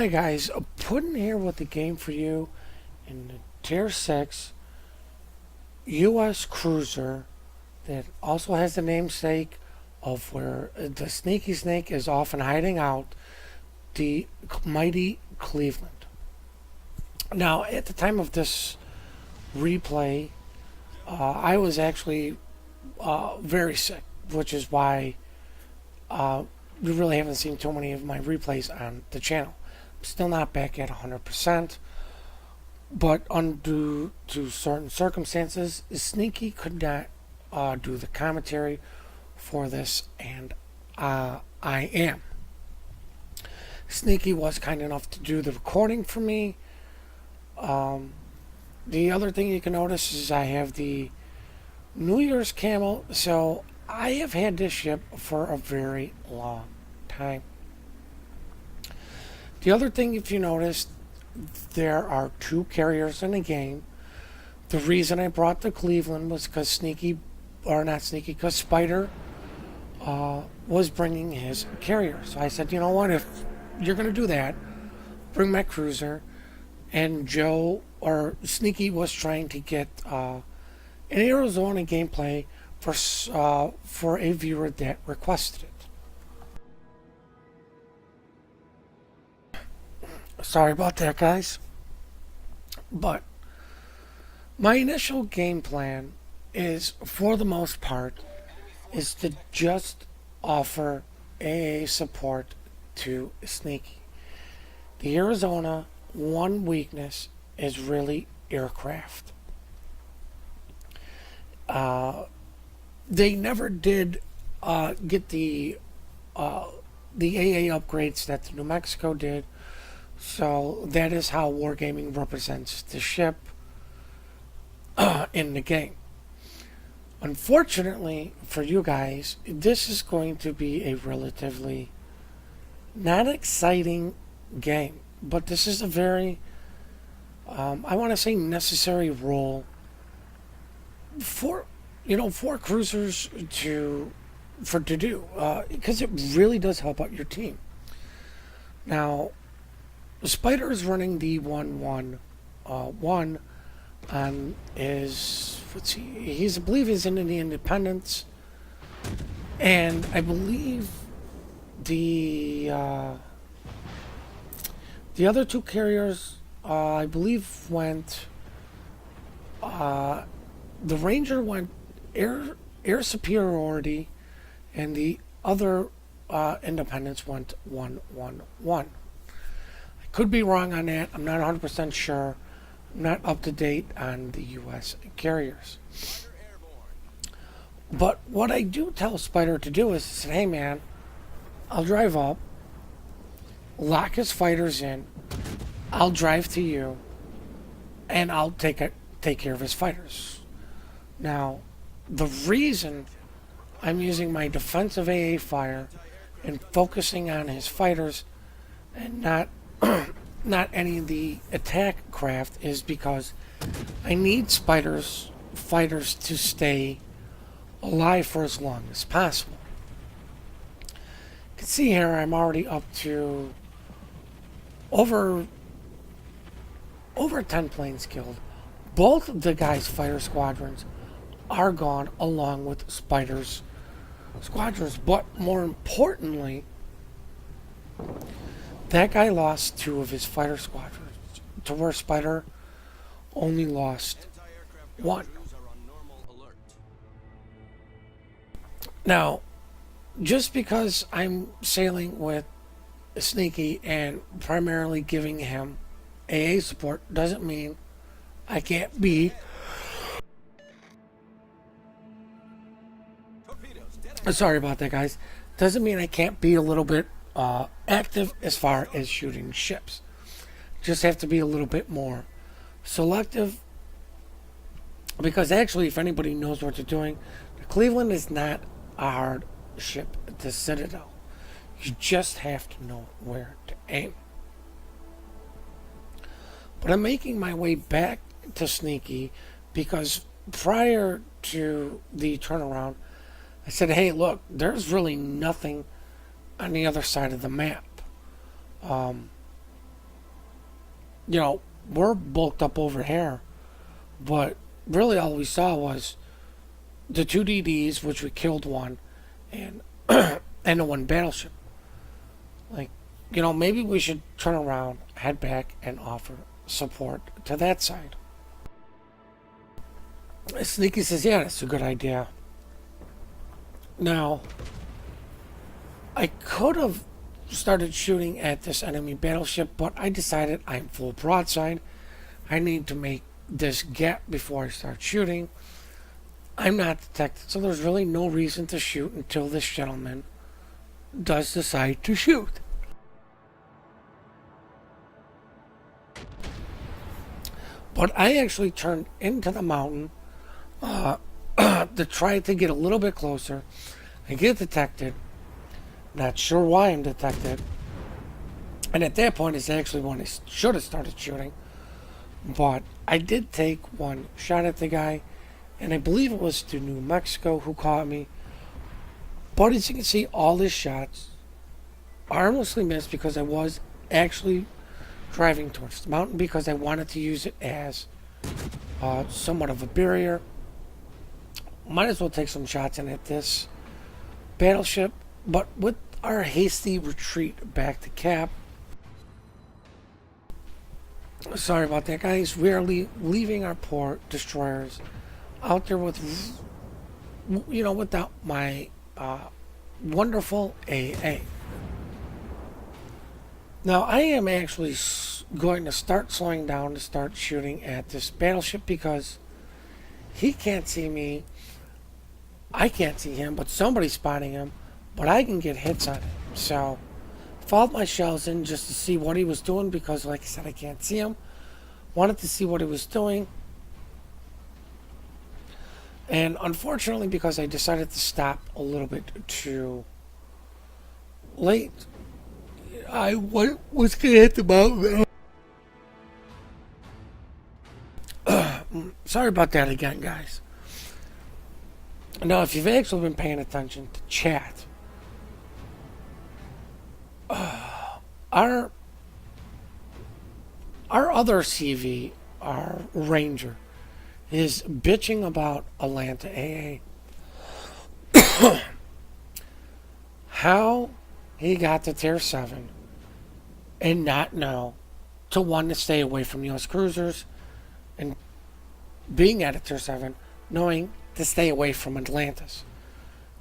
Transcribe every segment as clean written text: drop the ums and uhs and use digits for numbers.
Hi guys, Puddin here with the game for you in the Tier 6 US cruiser that also has the namesake of where the sneaky snake is often hiding out, the mighty Cleveland. Now, at the time of this replay, I was actually very sick, which is why you really haven't seen too many of my replays on the channel. I'm still not back at 100%, but due to certain circumstances, Sneaky could not do the commentary for this, and I am. Sneaky was kind enough to do the recording for me. The other thing you can notice is I have the New Year's camo, so I have had this ship for a very long time. The other thing, if you notice, there are two carriers in the game. The reason I brought the Cleveland was because because Spider was bringing his carrier. So I said, you know what, if you're going to do that, bring my cruiser. And Sneaky was trying to get an Arizona gameplay for a viewer that requested it. Sorry about that, guys. But my initial game plan is, for the most part, is to just offer AA support to Sneaky. The Arizona one weakness is really aircraft. They never did get the AA upgrades that the New Mexico did, so that is how Wargaming represents the ship in the game. Unfortunately for you guys, this is going to be a relatively not exciting game, but this is a very, I want to say, necessary role for cruisers to do, because it really does help out your team. Now, Spider is running the 1-1-1 on his, I believe he's in the Independence, and I believe the other two carriers, I believe, went, the Ranger went air superiority, and the other Independence went 1-1-1. Could be wrong on that. I'm not 100% sure. I'm not up to date on the U.S. carriers. But what I do tell Spider to do is say, hey man, I'll drive up, lock his fighters in, I'll drive to you, and I'll take care of his fighters. Now, the reason I'm using my defensive AA fire and focusing on his fighters and not any of the attack craft is because I need fighters to stay alive for as long as possible. You can see here I'm already up to over 10 planes killed. Both of the guys' fighter squadrons are gone, along with Spider's squadrons, but more importantly, that guy lost 2 of his fighter squadrons, to where Spider only lost 1. Now, just because I'm sailing with Sneaky and primarily giving him AA support doesn't mean I can't be sorry about that, guys. Doesn't mean I can't be a little bit active as far as shooting ships. Just have to be a little bit more selective, because actually, if anybody knows what they're doing, the Cleveland is not a hard ship to Citadel. You just have to know where to aim. But I'm making my way back to Sneaky because prior to the turnaround, I said, hey, look, there's really nothing on the other side of the map. we're bulked up over here, but really all we saw was the two DDs, which we killed one, and and the one battleship. Like, maybe we should turn around, head back, and offer support to that side. Sneaky says, yeah, that's a good idea. Now, I could have started shooting at this enemy battleship, but I decided I'm full broadside. I need to make this gap before I start shooting. I'm not detected, so there's really no reason to shoot until this gentleman does decide to shoot. But I actually turned into the mountain to try to get a little bit closer. I get detected. Not sure why I'm detected. And at that point is actually when I should have started shooting. But I did take one shot at the guy, and I believe it was to New Mexico who caught me. But as you can see, all his shots harmlessly missed because I was actually driving towards the mountain because I wanted to use it as somewhat of a barrier. Might as well take some shots in at this battleship, but with our hasty retreat back to Cap. Sorry about that, guys. We are leaving our poor destroyers out there with, without my wonderful AA. Now, I am actually going to start slowing down to start shooting at this battleship because he can't see me. I can't see him, but somebody's spotting him. But I can get hits on him. So, followed my shells in just to see what he was doing because, like I said, I can't see him. Wanted to see what he was doing. And unfortunately, because I decided to stop a little bit too late, I was going to hit the mountain. Sorry about that again, guys. Now, if you've actually been paying attention to chat, our other CV, our Ranger, is bitching about Atlanta AA. How he got to Tier 7 and not know to want to stay away from U.S. cruisers, and being at a Tier 7, knowing to stay away from Atlantis.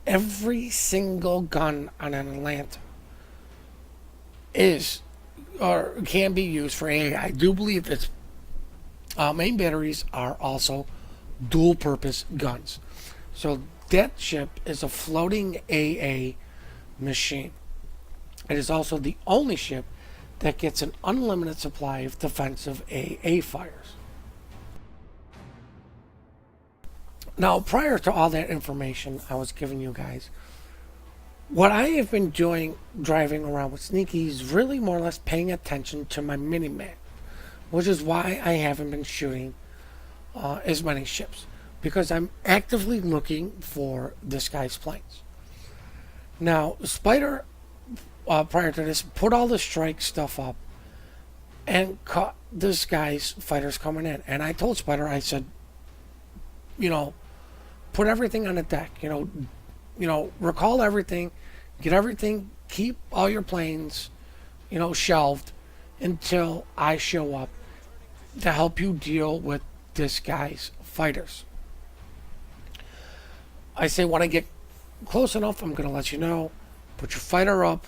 Every single gun on an Atlanta is or can be used for AA. I do believe its main batteries are also dual purpose guns. So that ship is a floating AA machine. It is also the only ship that gets an unlimited supply of defensive AA fires. Now, prior to all that information I was giving you guys, what I have been doing driving around with Sneaky is really more or less paying attention to my mini-map, which is why I haven't been shooting as many ships, because I'm actively looking for this guy's planes. Now, Spyder, prior to this, put all the strike stuff up and caught this guy's fighters coming in. And I told Spyder, I said, put everything on the deck, recall everything, get everything, keep all your planes, shelved until I show up to help you deal with this guy's fighters. I say when I get close enough, I'm going to let you know. Put your fighter up.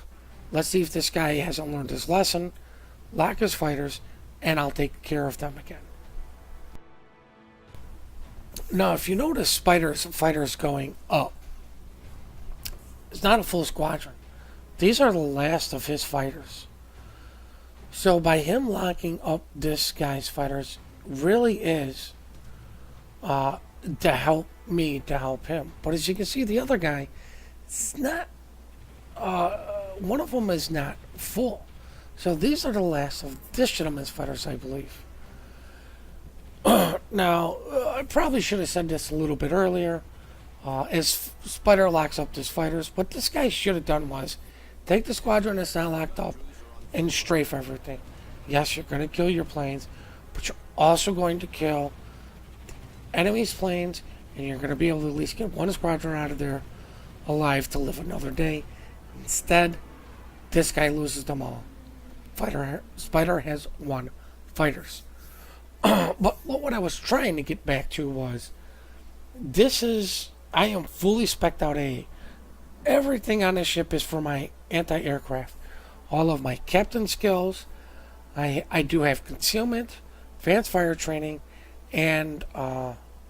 Let's see if this guy hasn't learned his lesson. Lock his fighters, and I'll take care of them again. Now, if you notice Spyder's fighters going up, it's not a full squadron. These are the last of his fighters. So by him locking up this guy's fighters really is to help me to help him. But as you can see, the other guy, it's not, one of them is not full. So these are the last of this gentleman's fighters, I believe. Now, I probably should have said this a little bit earlier, as Spyder locks up his fighters. What this guy should have done was take the squadron that's not locked up and strafe everything. Yes, you're going to kill your planes, but you're also going to kill enemy's planes, and you're going to be able to at least get one squadron out of there alive to live another day. Instead, this guy loses them all. Spider has 1 fighters. But what I was trying to get back to was, I am fully spec'd out AA. Everything on this ship is for my anti-aircraft. All of my captain skills. I do have concealment, advanced fire training, and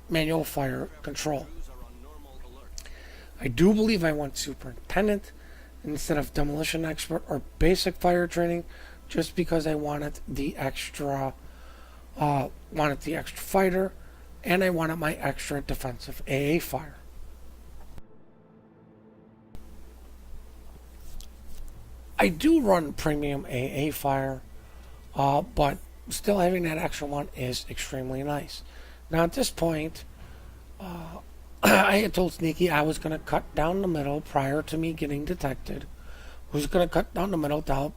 manual fire control. I do believe I want superintendent instead of demolition expert or basic fire training, just because I wanted the extra fighter, and I wanted my extra defensive AA fire. I do run premium AA fire, but still having that extra one is extremely nice. Now at this point, I had told Sneaky I was going to cut down the middle prior to me getting detected. I was going to cut down the middle to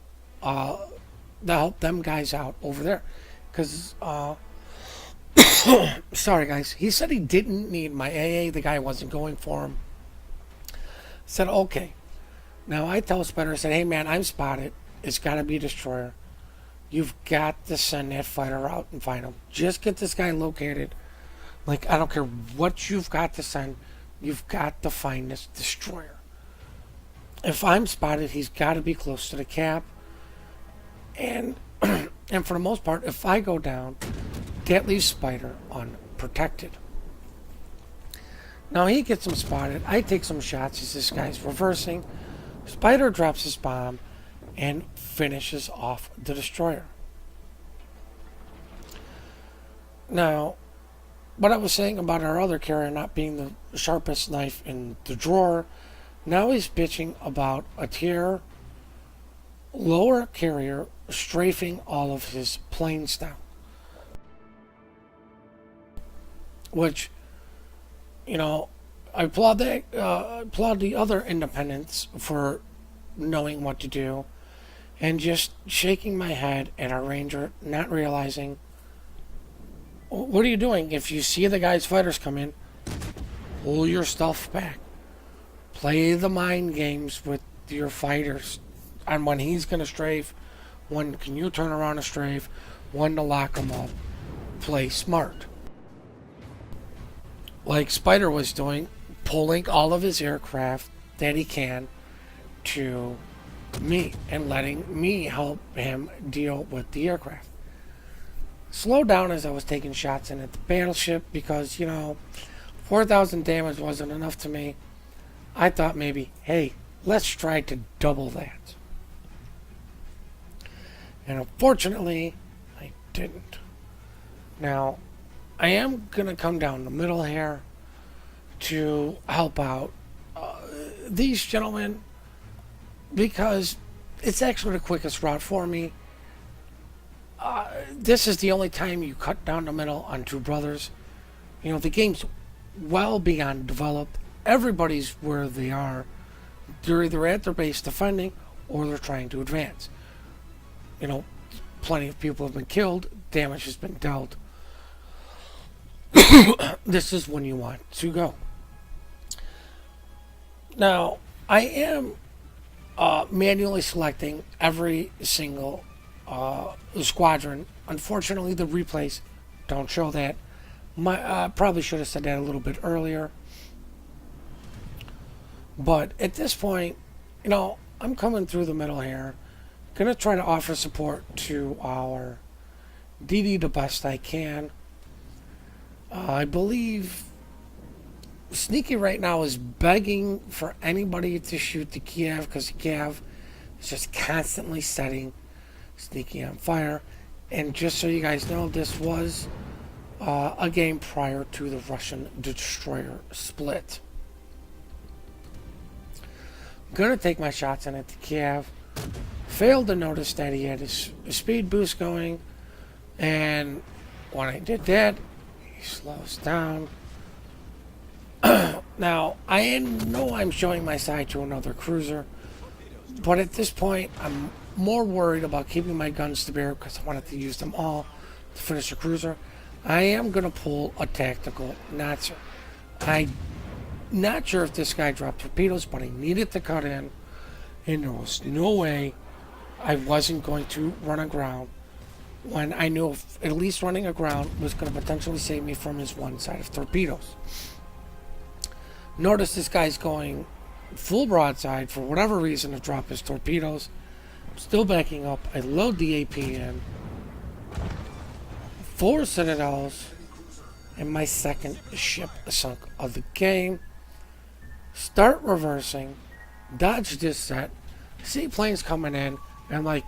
help them guys out over there. Because, sorry guys, he said he didn't need my AA. The guy wasn't going for him. Said, okay. Now I tell Spider, I said, hey man, I'm spotted. It's got to be a destroyer. You've got to send that fighter out and find him. Just get this guy located. Like, I don't care what you've got to send. You've got to find this destroyer. If I'm spotted, he's got to be close to the cap. And and for the most part, if I go down, that leaves Spider unprotected. Now he gets him spotted. I take some shots as this guy's reversing. Spider drops his bomb and finishes off the destroyer. Now, what I was saying about our other carrier not being the sharpest knife in the drawer, now he's bitching about a tier lower carrier strafing all of his planes down. Which, you know, I applaud the other independents for knowing what to do, and just shaking my head at our ranger, not realizing, what are you doing? If you see the guy's fighters come in, pull your stuff back. Play the mind games with your fighters on when he's going to strafe, when can you turn around and strafe, when to lock him up. Play smart. Like Spider was doing, pulling all of his aircraft that he can to me and letting me help him deal with the aircraft. Slowed down as I was taking shots in at the battleship because, 4,000 damage wasn't enough to me. I thought maybe, hey, let's try to double that. And unfortunately, I didn't. Now, I am going to come down the middle here to help out these gentlemen because it's actually the quickest route for me. This is the only time you cut down the middle on two brothers. The game's well beyond developed. Everybody's where they are. They're either at their base defending or they're trying to advance. Plenty of people have been killed. Damage has been dealt. This is when you want to go. Now, I am manually selecting every single squadron. Unfortunately, the replays don't show that. Probably should have said that a little bit earlier. But at this point, I'm coming through the middle here. Gonna try to offer support to our DD the best I can. I believe Sneaky right now is begging for anybody to shoot the Kiev because Kiev is just constantly setting Sneaky on fire. And just so you guys know, this was a game prior to the Russian destroyer split. I'm gonna take my shots in at the Kiev. Failed to notice that he had his speed boost going, and when I did that, he slows down. Now, I know I'm showing my side to another cruiser, but at this point, I'm more worried about keeping my guns to bear because I wanted to use them all to finish the cruiser. I am going to pull a tactical Nazi. I'm not sure if this guy dropped torpedoes, but I needed to cut in, and there was no way I wasn't going to run aground when I knew at least running aground was going to potentially save me from his one side of torpedoes. Notice this guy's going full broadside for whatever reason to drop his torpedoes. I'm still backing up. I load the AP in. 4 Citadels and my second ship sunk of the game. Start reversing. Dodge this set. Seaplanes coming in. And I'm like,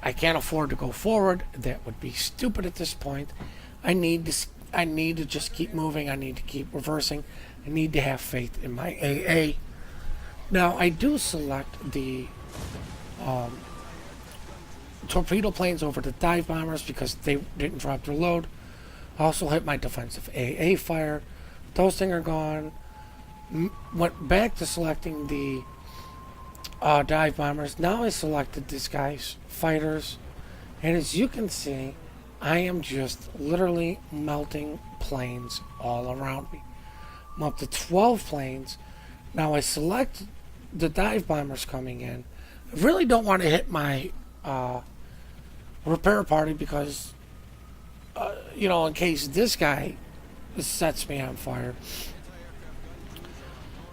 I can't afford to go forward. That would be stupid at this point. I need to just keep moving. I need to keep reversing. I need to have faith in my AA. Now, I do select the torpedo planes over the dive bombers because they didn't drop their load. I also hit my defensive AA fire. Those things are gone. Went back to selecting the dive bombers. Now I selected this guy's fighters. And as you can see, I am just literally melting planes all around me. I'm up to 12 planes. Now I select the dive bombers coming in. I really don't want to hit my repair party because, in case this guy sets me on fire.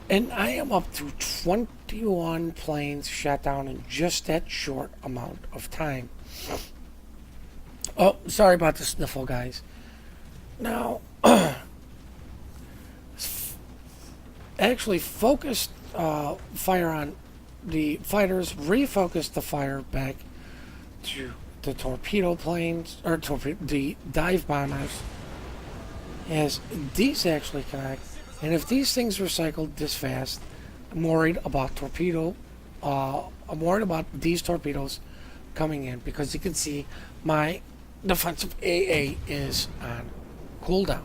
And I am up to 21 planes shot down in just that short amount of time. Oh, sorry about the sniffle, guys. Now, actually focused fire on the fighters, refocused the fire back to the torpedo planes, or the dive bombers, as these actually connect. And if these things recycled this fast, I'm worried about I'm worried about these torpedoes coming in because you can see my defensive AA is on cooldown.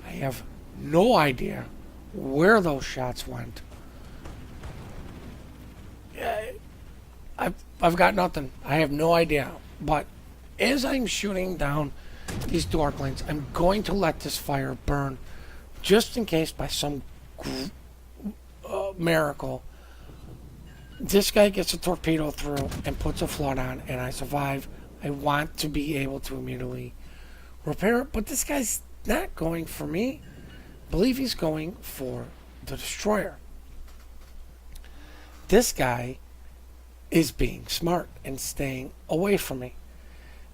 I have no idea where those shots went. I've got nothing. I have no idea. But as I'm shooting down these door planes, I'm going to let this fire burn just in case by some miracle this guy gets a torpedo through and puts a flood on and I survive. I want to be able to immediately repair it, but this guy's not going for me. I believe he's going for the destroyer. This guy is being smart and staying away from me,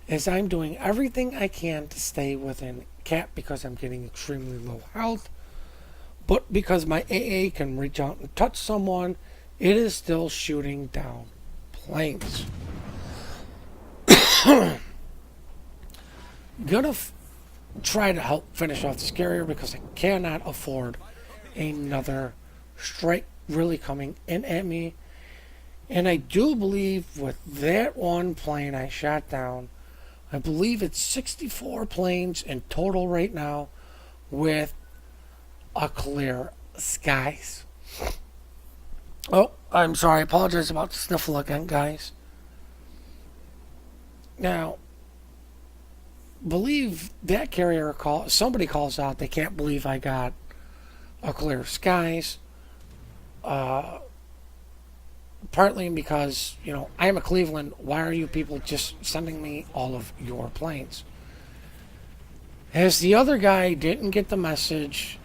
as I'm doing everything I can to stay within cap because I'm getting extremely low health, but because my AA can reach out and touch someone, it is still shooting down planes. Gonna try to help finish off this carrier because I cannot afford another strike really coming in at me. And I do believe with that one plane I shot down, I believe it's 64 planes in total right now with a clear skies. Oh, I'm sorry. I apologize about the sniffle again, guys. Now, believe that carrier somebody calls out, they can't believe I got a clear skies. Partly because, I am a Cleveland. Why are you people just sending me all of your planes? As the other guy didn't get the message,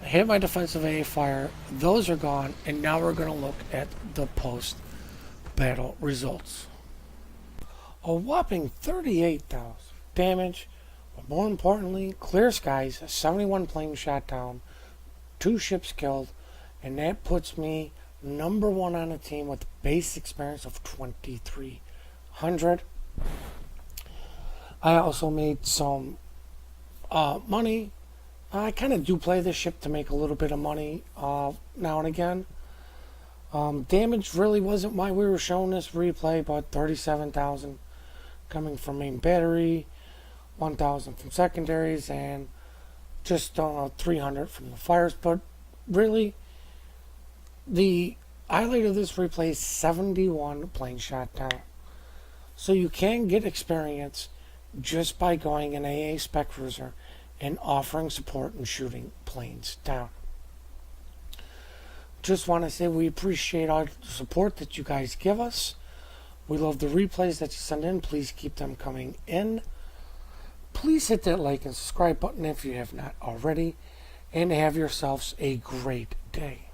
hit my defensive AA fire, those are gone, and now we're going to look at the post-battle results. A whopping 38,000 damage, but more importantly, clear skies, 71 planes shot down, 2 ships killed, and that puts me number 1 on the team with base experience of 2,300. I also made some money. I kind of do play this ship to make a little bit of money now and again. Damage really wasn't why we were showing this replay, but 37,000 coming from main battery, 1,000 from secondaries, and just 300 from the fires. But really, the highlight of this replay is 71 planes shot down. So you can get experience just by going in AA spec cruiser and offering support and shooting planes down. Just want to say we appreciate all the support that you guys give us. We love the replays that you send in. Please keep them coming in. Please hit that like and subscribe button if you have not already. And have yourselves a great day.